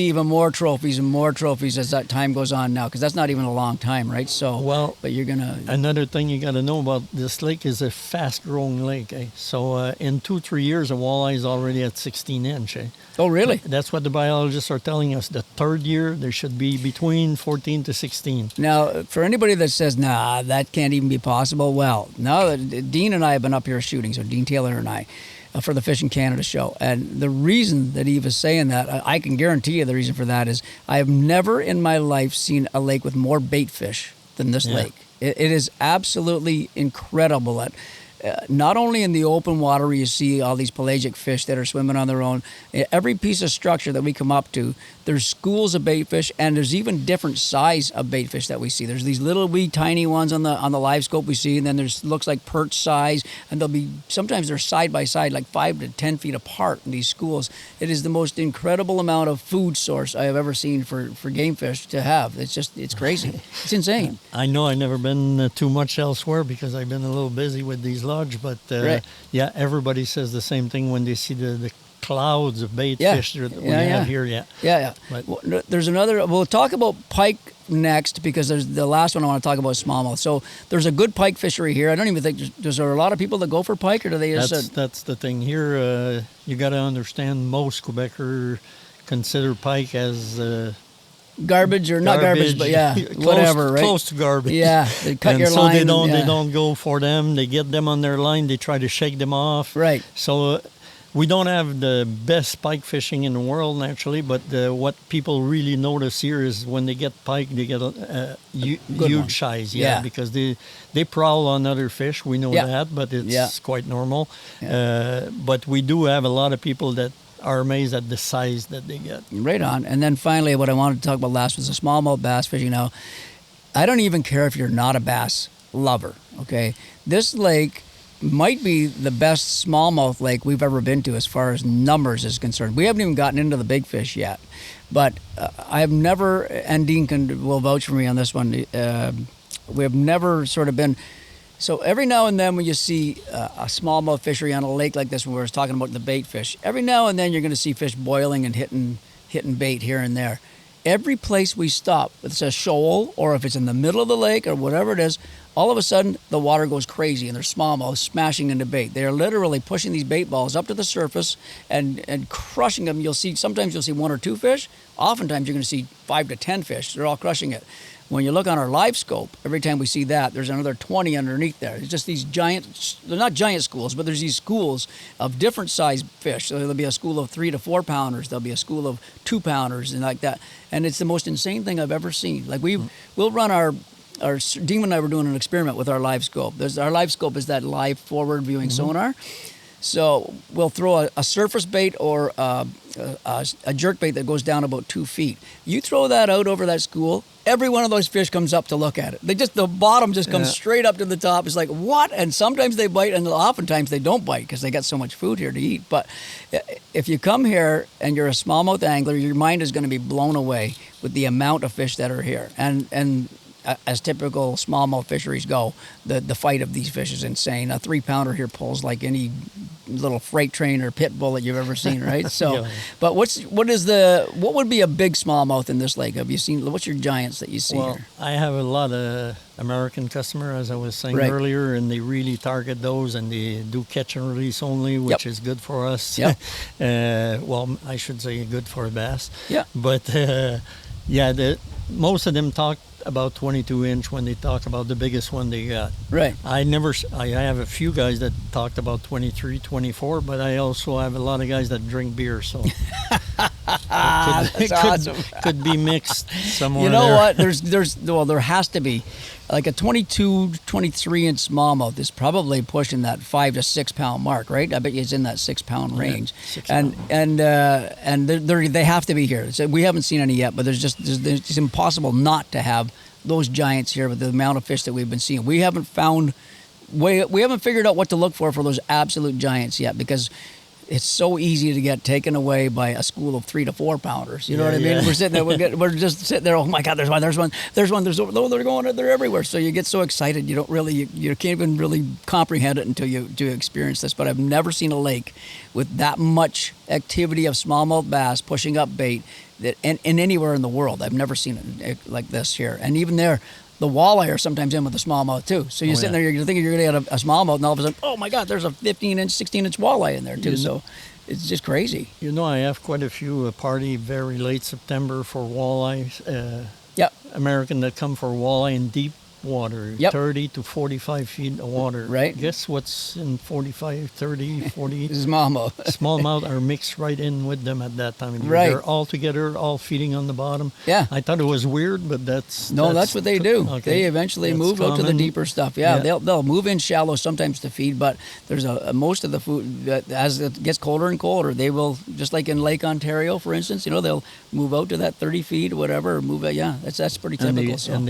even more trophies and more trophies as that time goes on now, because that's not even a long time, right? So but you're gonna. Another thing you got to know about this lake is a fast-growing lake. So in 2-3 years, a walleye is already at 16 inch. Oh, really? That's what the biologists are telling us. The 3rd year, there should be between 14 to 16. Now, for anybody that says, nah, that can't even be possible, well, now Dean and I have been up here shooting, so Dean Taylor and I, for the Fishing Canada show. And the reason that Yves is saying that, I can guarantee you the reason for that is I have never in my life seen a lake with more bait fish than this lake. It is absolutely incredible that not only in the open water where you see all these pelagic fish that are swimming on their own, every piece of structure that we come up to, there's schools of bait fish, and there's even different size of bait fish that we see. There's these little wee tiny ones on the live scope we see, and then there's looks like perch size, and sometimes they're side by side, like 5 to 10 feet apart in these schools. It is the most incredible amount of food source I have ever seen for game fish to have. It's crazy. It's insane. I know I've never been too much elsewhere because I've been a little busy with these lodge, but yeah, everybody says the same thing when they see the clouds of bait fish that we have here. Yeah. But there's another. We'll talk about pike next, because there's the last one I want to talk about is smallmouth. So there's a good pike fishery here. I don't even think there's a lot of people that go for pike, or do they just? That's the thing here. You got to understand, most Quebecers consider pike as. Garbage or not garbage, but whatever, right? Close to garbage. Yeah, they cut your so line. They don't go for them. They get them on their line. They try to shake them off. Right. So we don't have the best pike fishing in the world, naturally, but what people really notice here is when they get pike, they get a huge size. Yeah, because they prowl on other fish. We know that, but it's quite normal. Yeah. But we do have a lot of people that are amazed at the size that they get. Right on. And then finally, what I wanted to talk about last was the smallmouth bass fishing. Now, I don't even care if you're not a bass lover, okay? This lake might be the best smallmouth lake we've ever been to as far as numbers is concerned. We haven't even gotten into the big fish yet. But I have never, and Dean will vouch for me on this one, we have never sort of been... So every now and then when you see a smallmouth fishery on a lake like this, when we were talking about the bait fish, every now and then you're going to see fish boiling and hitting bait here and there. Every place we stop, if it's a shoal or if it's in the middle of the lake or whatever it is, all of a sudden the water goes crazy and there's smallmouth smashing into bait. They're literally pushing these bait balls up to the surface and crushing them. Sometimes you'll see 1 or 2 fish. Oftentimes you're going to see 5 to 10 fish. They're all crushing it. When you look on our live scope, every time we see that, there's another 20 underneath there. It's just these giant, they're not giant schools, but there's these schools of different size fish. So there'll be a school of 3 to 4 pounders. There'll be a school of 2 pounders and like that. And it's the most insane thing I've ever seen. Like we'll run our Dean and I were doing an experiment with our live scope. Our live scope is that live forward viewing sonar. So we'll throw a surface bait or a jerk bait that goes down about 2 feet. You throw that out over that school, every one of those fish comes up to look at it. The bottom just comes straight up to the top. It's like, what? And sometimes they bite, and oftentimes they don't bite because they got so much food here to eat. But if you come here and you're a smallmouth angler, your mind is going to be blown away with the amount of fish that are here. And as typical smallmouth fisheries go, the fight of these fish is insane. A 3-pounder here pulls like any little freight train or pit bull that you've ever seen, right? So, but what would be a big smallmouth in this lake? Have you seen? What's your giants that you see here? I have a lot of American customers, as I was saying earlier, and they really target those, and they do catch and release only, which is good for us. Yep. Well, I should say good for a bass. Yeah. But most of them talk about 22-inch when they talk about the biggest one they got. Right. I have a few guys that talked about 23, 24, but I also have a lot of guys that drink beer, so could be mixed somewhere. You know there. what? There has to be. Like a 22, 23-inch smallmouth is probably pushing that 5 to 6 pound mark, right? I bet you it's in that 6 pound range. 6 and they have to be here. So we haven't seen any yet, but it's impossible not to have those giants here with the amount of fish that we've been seeing. We haven't figured out what to look for those absolute giants yet, because it's so easy to get taken away by a school of 3 to 4 pounders. You know what I mean? We're sitting there, we're just sitting there. Oh my God, there's one. They're everywhere. So you get so excited, you can't even really comprehend it until you experience this. But I've never seen a lake with that much activity of smallmouth bass pushing up bait in anywhere in the world. I've never seen it like this here. And even there, the walleye are sometimes in with the smallmouth too. So you're sitting there, you're thinking you're going to get a smallmouth, and all of a sudden, oh my God, there's a 15-inch, 16-inch walleye in there too. So it's just crazy. I have quite a few party very late September for walleye. American that come for walleye in deep water, 30 to 45 feet of water. Right. Guess what's in 45, 30, 40? Smallmouth. Smallmouth are mixed right in with them at that time of year. Right. They're all together, all feeding on the bottom. Yeah. I thought it was weird, but that's what they do. Okay. They eventually move out to the deeper stuff. They'll move in shallow sometimes to feed, but there's most of the food that as it gets colder and colder, they will, just like in Lake Ontario, for instance, they'll move out to that 30 feet or whatever, or move out. Yeah, that's pretty typical. And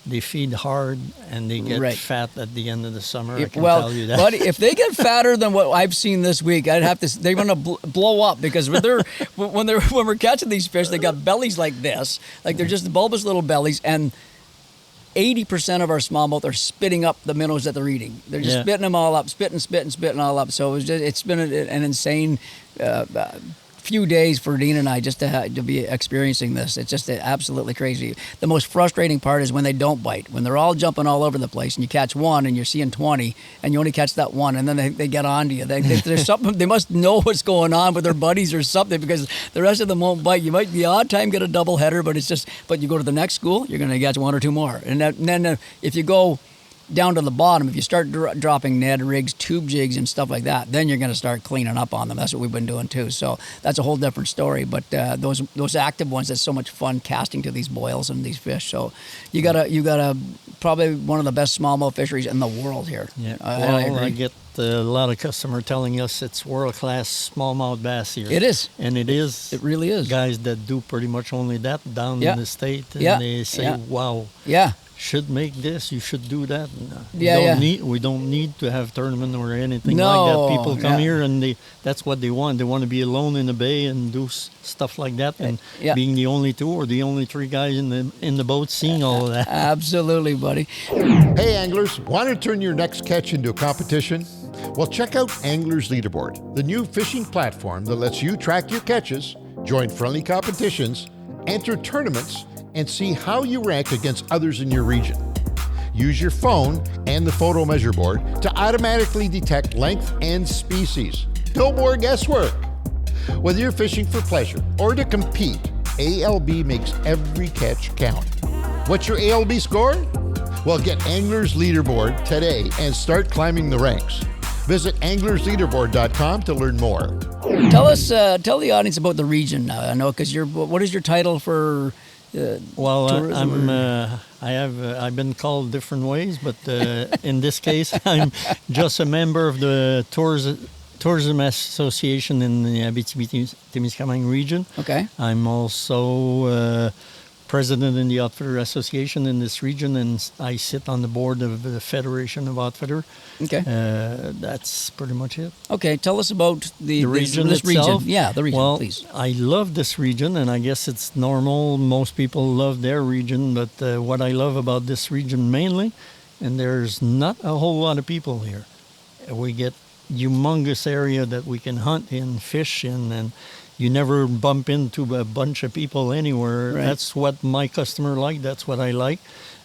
they feed hard and they get fat at the end of the summer. I can well, tell you that. Buddy, if they get fatter than what I've seen this week, they're going to blow up, because when we're catching these fish, they got bellies like this, like they're just bulbous little bellies, and 80% of our smallmouth are spitting up the minnows that they're eating. They're just spitting them all up, spitting all up. So it's been an insane few days for Dean and I just to be experiencing this. It's just absolutely crazy. The most frustrating part is when they don't bite, when they're all jumping all over the place and you catch one and you're seeing 20 and you only catch that one, and then they get on to you. There's something, they must know what's going on with their buddies or something, because the rest of them won't bite. You might the odd time get a double header, but you go to the next school, you're going to catch 1 or 2 more. And then if you go down to the bottom, if you start dropping Ned rigs, tube jigs, and stuff like that, then you're going to start cleaning up on them. That's what we've been doing too. So that's a whole different story. But those active ones, that's so much fun casting to these boils and these fish. So you got probably one of the best smallmouth fisheries in the world here. Yeah. I get a lot of customers telling us it's world-class smallmouth bass here. It is. And it is. It really is. Guys that do pretty much only that down in the state. And they say, wow. Yeah. Should make this, you should do that. We don't need to have tournament or anything like that. People come here and that's what they want. They want to be alone in the bay and do stuff like that. And being the only 2 or the only 3 guys in the boat seeing all of that. Absolutely, buddy. Hey anglers, want to turn your next catch into a competition? Well, check out Anglers Leaderboard, the new fishing platform that lets you track your catches, join friendly competitions, enter tournaments, and see how you rank against others in your region. Use your phone and the photo measure board to automatically detect length and species. No more guesswork. Whether you're fishing for pleasure or to compete, ALB makes every catch count. What's your ALB score? Well, get Anglers Leaderboard today and start climbing the ranks. Visit anglersleaderboard.com to learn more. Tell the audience about the region now. I know, because what is your title for? I've been called different ways, but in this case, I'm just a member of the Tourism Association in the Abitibi-Témiscamingue region. Okay. I'm also president in the Outfitter Association in this region, and I sit on the board of the Federation of Outfitter. Okay. That's pretty much it. Okay, tell us about the region this itself. Region. Yeah, the region, please. I love this region, and I guess it's normal. Most people love their region, but what I love about this region mainly, and there's not a whole lot of people here. We get humongous area that we can hunt in, fish in, and you never bump into a bunch of people anywhere. Right. That's what my customer like. That's what I like.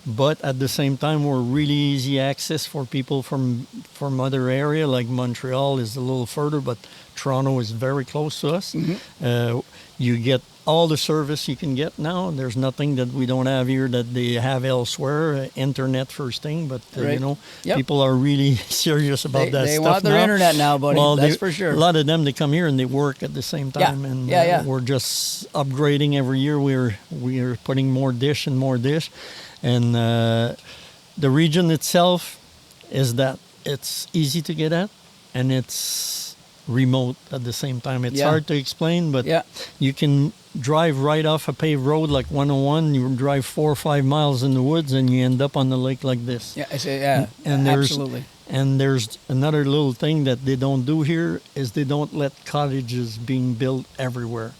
But at the same time, we're really easy access for people from other area, like Montreal is a little further, but Toronto is very close to us. Mm-hmm. You get all the service you can get now. There's nothing that we don't have here that they have elsewhere. Internet first thing, but people are really serious about that they stuff. They want their internet now, buddy. Well, that's for sure. A lot of them, they come here and they work at the same time, and we're just upgrading every year. We're putting more dish, and the region itself is that it's easy to get at, and it's remote at the same time. It's hard to explain, but you can drive right off a paved road like 101. You drive 4 or 5 miles in the woods, and you end up on the lake like this. Absolutely. And there's another little thing that they don't do here is they don't let cottages being built everywhere.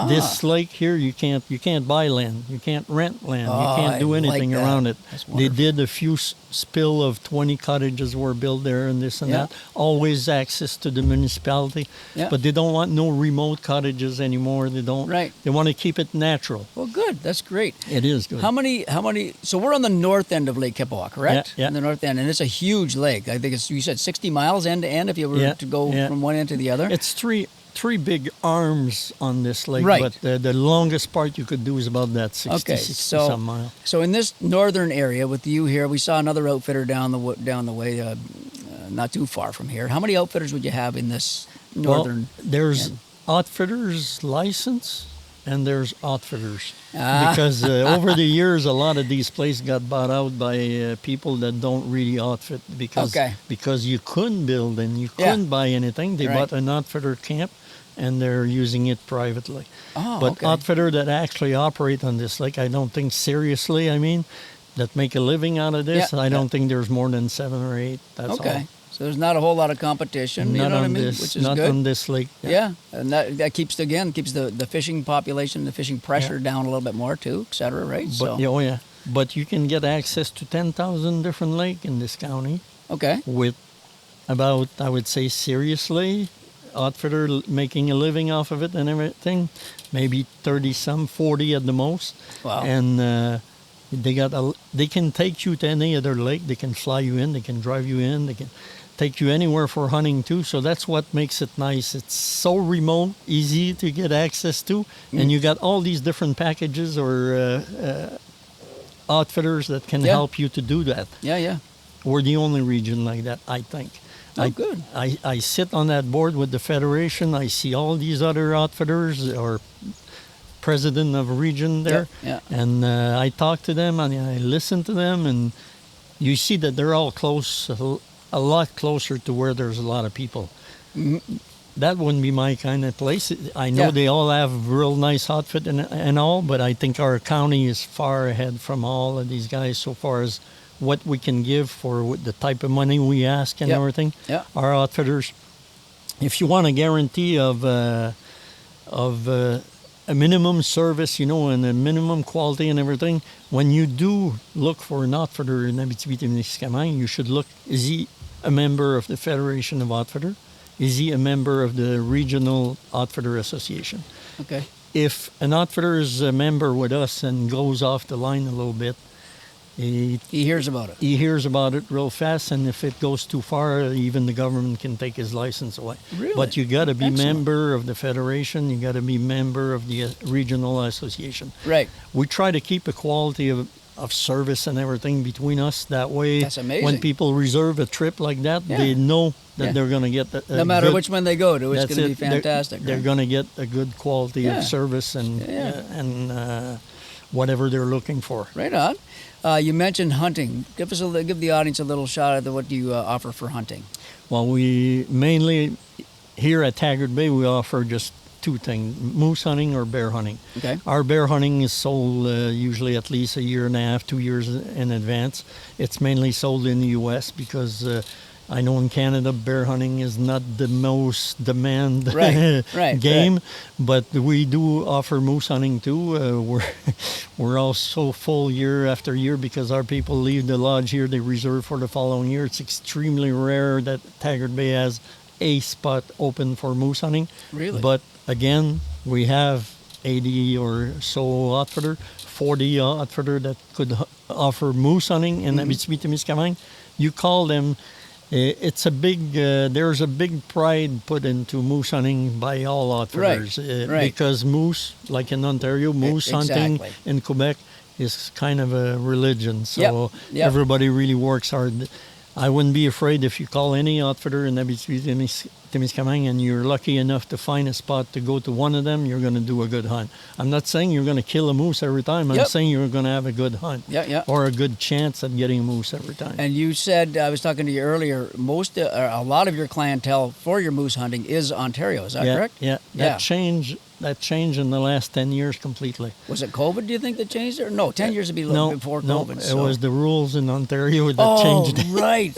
This lake here, you can't buy land, you can't rent land, you can't do anything around it. They did a few spill of 20 cottages were built there and this and that. Always access to the municipality, but they don't want no remote cottages anymore. They don't. Right. They want to keep it natural. Well, good. That's great. It is good. How many? So we're on the north end of Lake Kipawa, correct? Yeah. On the north end, and it's a huge lake. I think you said 60 miles end to end if you were to go from one end to the other. It's three big arms on this lake, right. But the longest part you could do is about that 60 some miles. So in this northern area with you here, we saw another outfitter down the way, not too far from here. How many outfitters would you have in this northern? Well, there's outfitters license and there's outfitters because over the years a lot of these places got bought out by people that don't really outfit because you couldn't build and you couldn't buy anything. They bought an outfitter camp and they're using it privately. Outfitter that actually operate on this lake, I don't think seriously, that make a living out of this, I don't think there's more than 7 or 8. That's all. So there's not a whole lot of competition, not on this, which is not good. on this lake. Yeah, and that keeps the fishing population, the fishing pressure down a little bit more too, et cetera, right? But, But you can get access to 10,000 different lakes in this county. Okay. With about, I would say seriously, outfitter making a living off of it and everything, maybe 30-some, 40 at the most. Wow. And they can take you to any other lake. They can fly you in. They can drive you in. They can take you anywhere for hunting too. So that's what makes it nice. It's so remote, easy to get access to, and you got all these different packages or outfitters that can help you to do that. Yeah. We're the only region like that, I think. Good. I sit on that board with the Federation. I see all these other outfitters or president of a region there. Yeah. And I talk to them and I listen to them. And you see that they're all close, a lot closer to where there's a lot of people. That wouldn't be my kind of place. I know they all have real nice outfit and all, but I think our county is far ahead from all of these guys so far as what we can give for the type of money we ask and everything. Yeah. Our outfitters, if you want a guarantee of a minimum service, and a minimum quality and everything, when you do look for an outfitter in Abitibi-Témiscamingue, you should look, is he a member of the Federation of Outfitter? Is he a member of the Regional Outfitter Association? Okay. If an outfitter is a member with us and goes off the line a little bit, he hears about it. He hears about it real fast, and if it goes too far, even the government can take his license away. Really? But you got to be member of the Federation. You got to be member of the Regional Association. Right. We try to keep a quality of service and everything between us. That way, that's amazing. When people reserve a trip like that, they know that they're going to get no matter which one they go to, it's going to be fantastic. They're going to get a good quality of service and whatever they're looking for. Right on. You mentioned hunting. Give the audience a little shot at what you offer for hunting. Well, we mainly here at Taggart Bay we offer just two things: moose hunting or bear hunting. Okay. Our bear hunting is sold usually at least a year and a half, 2 years in advance. It's mainly sold in the U.S. because I know in Canada bear hunting is not the most demand game, but we do offer moose hunting too. We're also full year after year because our people leave the lodge here, they reserve for the following year. It's extremely rare that Taggart Bay has a spot open for moose hunting. Really? But again, we have 80 or so outfitter, 40 outfitter that could offer moose hunting in Abitibi-Témiscamingue. You call them. It's a big. There's a big pride put into moose hunting by all outfitters, because moose, like in Ontario, moose hunting in Quebec is kind of a religion. So everybody really works hard. I wouldn't be afraid if you call any outfitter in Abitibi-Témiscamingue and you're lucky enough to find a spot to go to one of them, you're going to do a good hunt. I'm not saying you're going to kill a moose every time. I'm saying you're going to have a good hunt or a good chance at getting a moose every time. And you said, I was talking to you earlier, a lot of your clientele for your moose hunting is Ontario. Is that correct? Yeah. That changed in the last 10 years completely. Was it COVID, do you think, that changed it? No, 10 years would be before COVID. It was the rules in Ontario that changed it.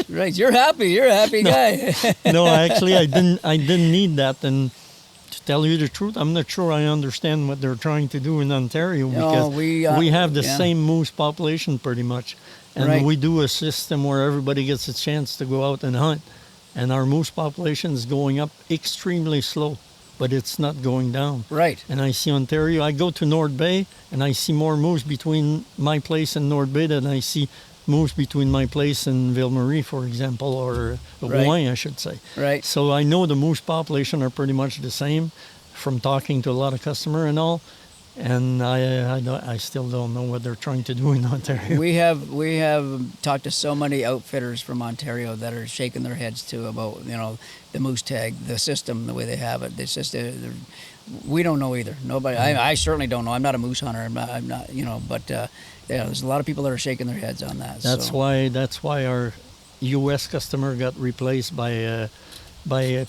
Right. You're a happy guy. No, actually, I didn't need that. And to tell you the truth, I'm not sure I understand what they're trying to do in Ontario because we have the same moose population pretty much. And we do a system where everybody gets a chance to go out and hunt. And our moose population is going up extremely slow. But it's not going down. Right. And I see Ontario. I go to North Bay, and I see more moose between my place and North Bay than I see moose between my place and Ville-Marie, for example, or Rouen, I should say. Right. So I know the moose population are pretty much the same from talking to a lot of customers and all. And I still don't know what they're trying to do in Ontario. We have talked to so many outfitters from Ontario that are shaking their heads too about the moose tag, the system, the way they have it. It's just we don't know either. Nobody. I certainly don't know. I'm not a moose hunter. I'm not. But there's a lot of people that are shaking their heads on that. That's why our U.S. customer got replaced by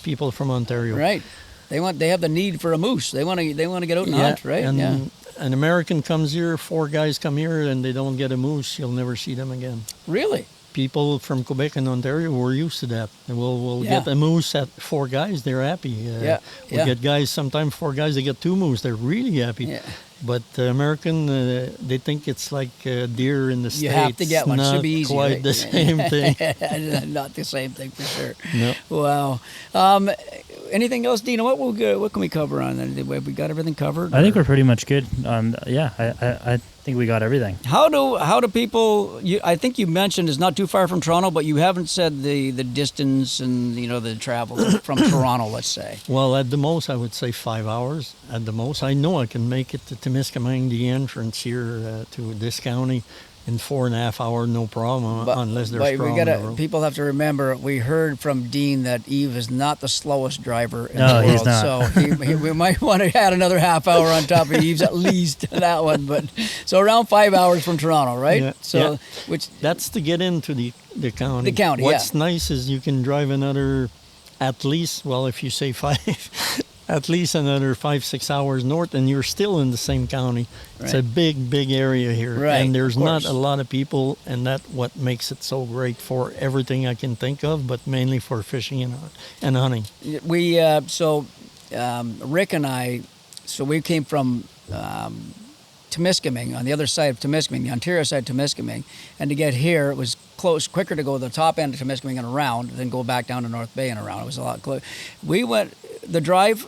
people from Ontario. Right. They have the need for a moose. They want to get out and hunt, right? And an American comes here, 4 guys come here, and they don't get a moose. You'll never see them again. Really? People from Quebec and Ontario were used to that. We'll get a moose at 4 guys. They're happy. We get guys sometimes 4 guys. They get 2 moose. They're really happy. Yeah. But American, they think it's like deer in the States. You have to get one. It should be easy. Not quite the same thing. Not the same thing for sure. No. Wow. Anything else, Dino? What can we cover on that? Have we got everything covered? I think we're pretty much good. I think we got everything. How do people? I think you mentioned it's not too far from Toronto, but you haven't said the distance and the travel from Toronto. Let's say. Well, at the most, I would say 5 hours. At the most, I know I can make it to Témiscamingue, the entrance here to this county. in 4.5 hours, no problem, unless they're strong on the road. People have to remember, we heard from Dean that Yves is not the slowest driver in the No, world. he's not. So we might want to add another half hour on top of Yves, at least that one. But so around 5 hours from Toronto, right? Yeah, So yeah. which That's to get into the county. The county, What's nice is you can drive another, at least, well, if you say 5, at least another 5-6 hours north, and you're still in the same county. It's a big area here, Right, and there's of not course. a lot of people, and that's what makes it so great for everything I can think of, but mainly for fishing and hunting. we Rick and I, so we came from Temiskaming, on the other side of Temiskaming, the Ontario side of Temiskaming, and to get here, it was quicker to go to the top end of Temiskaming and around than go back down to North Bay and around. It was a lot closer. The drive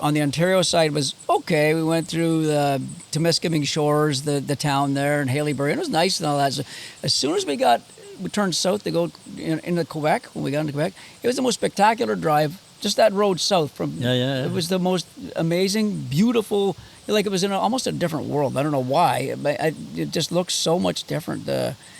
on the Ontario side was okay. We went through the Temiskaming shores, the town there, and Haleybury, and it was nice and all that. So as soon as we turned south to go into Quebec, when we got into Quebec, it was the most spectacular drive. Just that road south from, Yeah. It was the most amazing, beautiful, like it was in almost a different world. I don't know why, but it just looks so much different.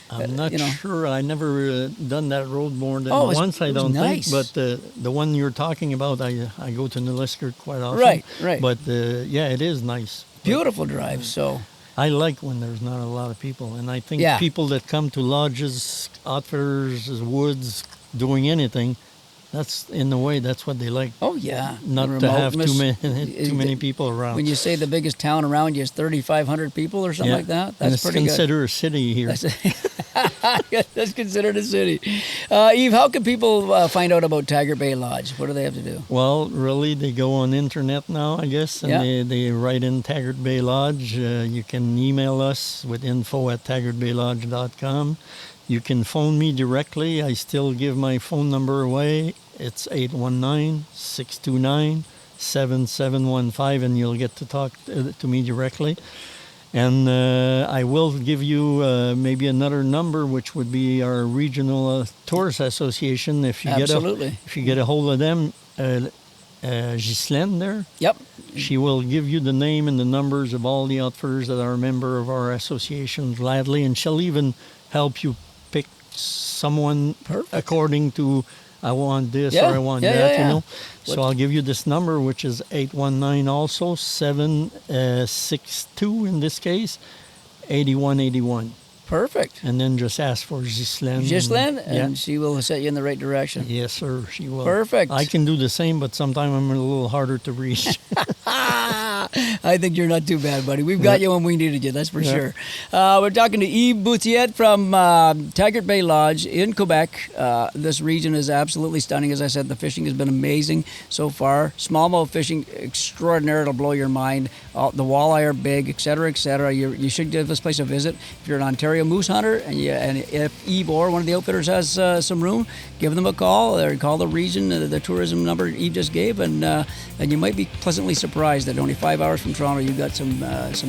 I'm not sure. I never done that road more than Oh, once, I don't nice. think. But the one you're talking about, I go to Niliskert quite often. Right. But yeah, it is nice. Beautiful drive, so. I like when there's not a lot of people. And I think Yeah. people that come to lodges, outfitters, woods, doing anything, that's in a way, that's what they like. Oh yeah, Not The to have too remoteness. many people around. When you say the biggest town around you is 3,500 people or something like that, and that's it's pretty good. considered a city here. That's considered a city. Yves, how can people find out about Taggart Bay Lodge? What do they have to do? Well, really, they go on internet now, I guess, and they write in Taggart Bay Lodge. You can email us with info@taggartbaylodge.com. You can phone me directly. I still give my phone number away. It's 819-629-7715, and you'll get to talk to me directly. And I will give you maybe another number, which would be our regional tourist association. If you Absolutely. get a hold of them, Ghislaine there. Yep. She will give you the name and the numbers of all the outfitters that are a member of our association gladly, and she'll even help you pick someone according to I want this or I want that, you know. So I'll give you this number, which is 819 also 762 in this case 8181. Perfect. And then just ask for Ghislaine. Ghislaine, and she will set you in the right direction. Yes, sir, she will. Perfect. I can do the same, but sometimes I'm a little harder to reach. I think you're not too bad, buddy. We've got you when we needed you, that's for sure. We're talking to Yves Bouthillette from Taggart Bay Lodge in Quebec. This region is absolutely stunning. As I said, the fishing has been amazing so far. Smallmouth fishing, extraordinary. It'll blow your mind. The walleye are big, et cetera, et cetera. You should give this place a visit. If you're an Ontario moose hunter, and if Yves or one of the outfitters has some room, give them a call or call the region, the tourism number Yves just gave, and you might be pleasantly surprised that only 5 hours from Toronto, you've got some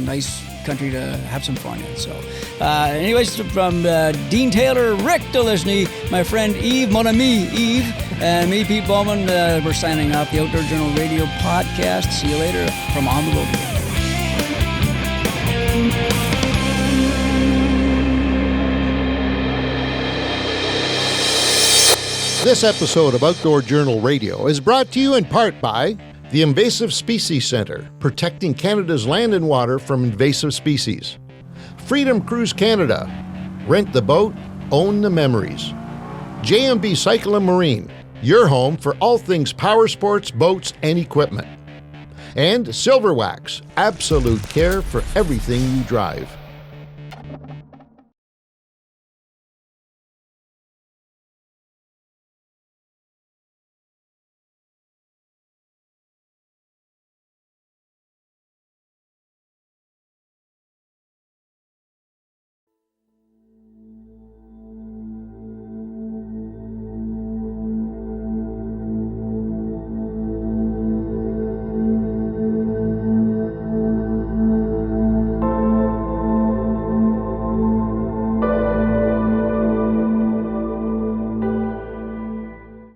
nice country to have some fun in. So, anyways, from Dean Taylor, Rick Delisney, my friend Yves, mon ami Yves, and me, Pete Bowman, we're signing off the Outdoor Journal Radio podcast. See you later from On the Road again. This episode of Outdoor Journal Radio is brought to you in part by the Invasive Species Centre, protecting Canada's land and water from invasive species. Freedom Cruise Canada, rent the boat, own the memories. JMB Cycle and Marine, your home for all things power sports, boats, and equipment. And Silver Wax, absolute care for everything you drive.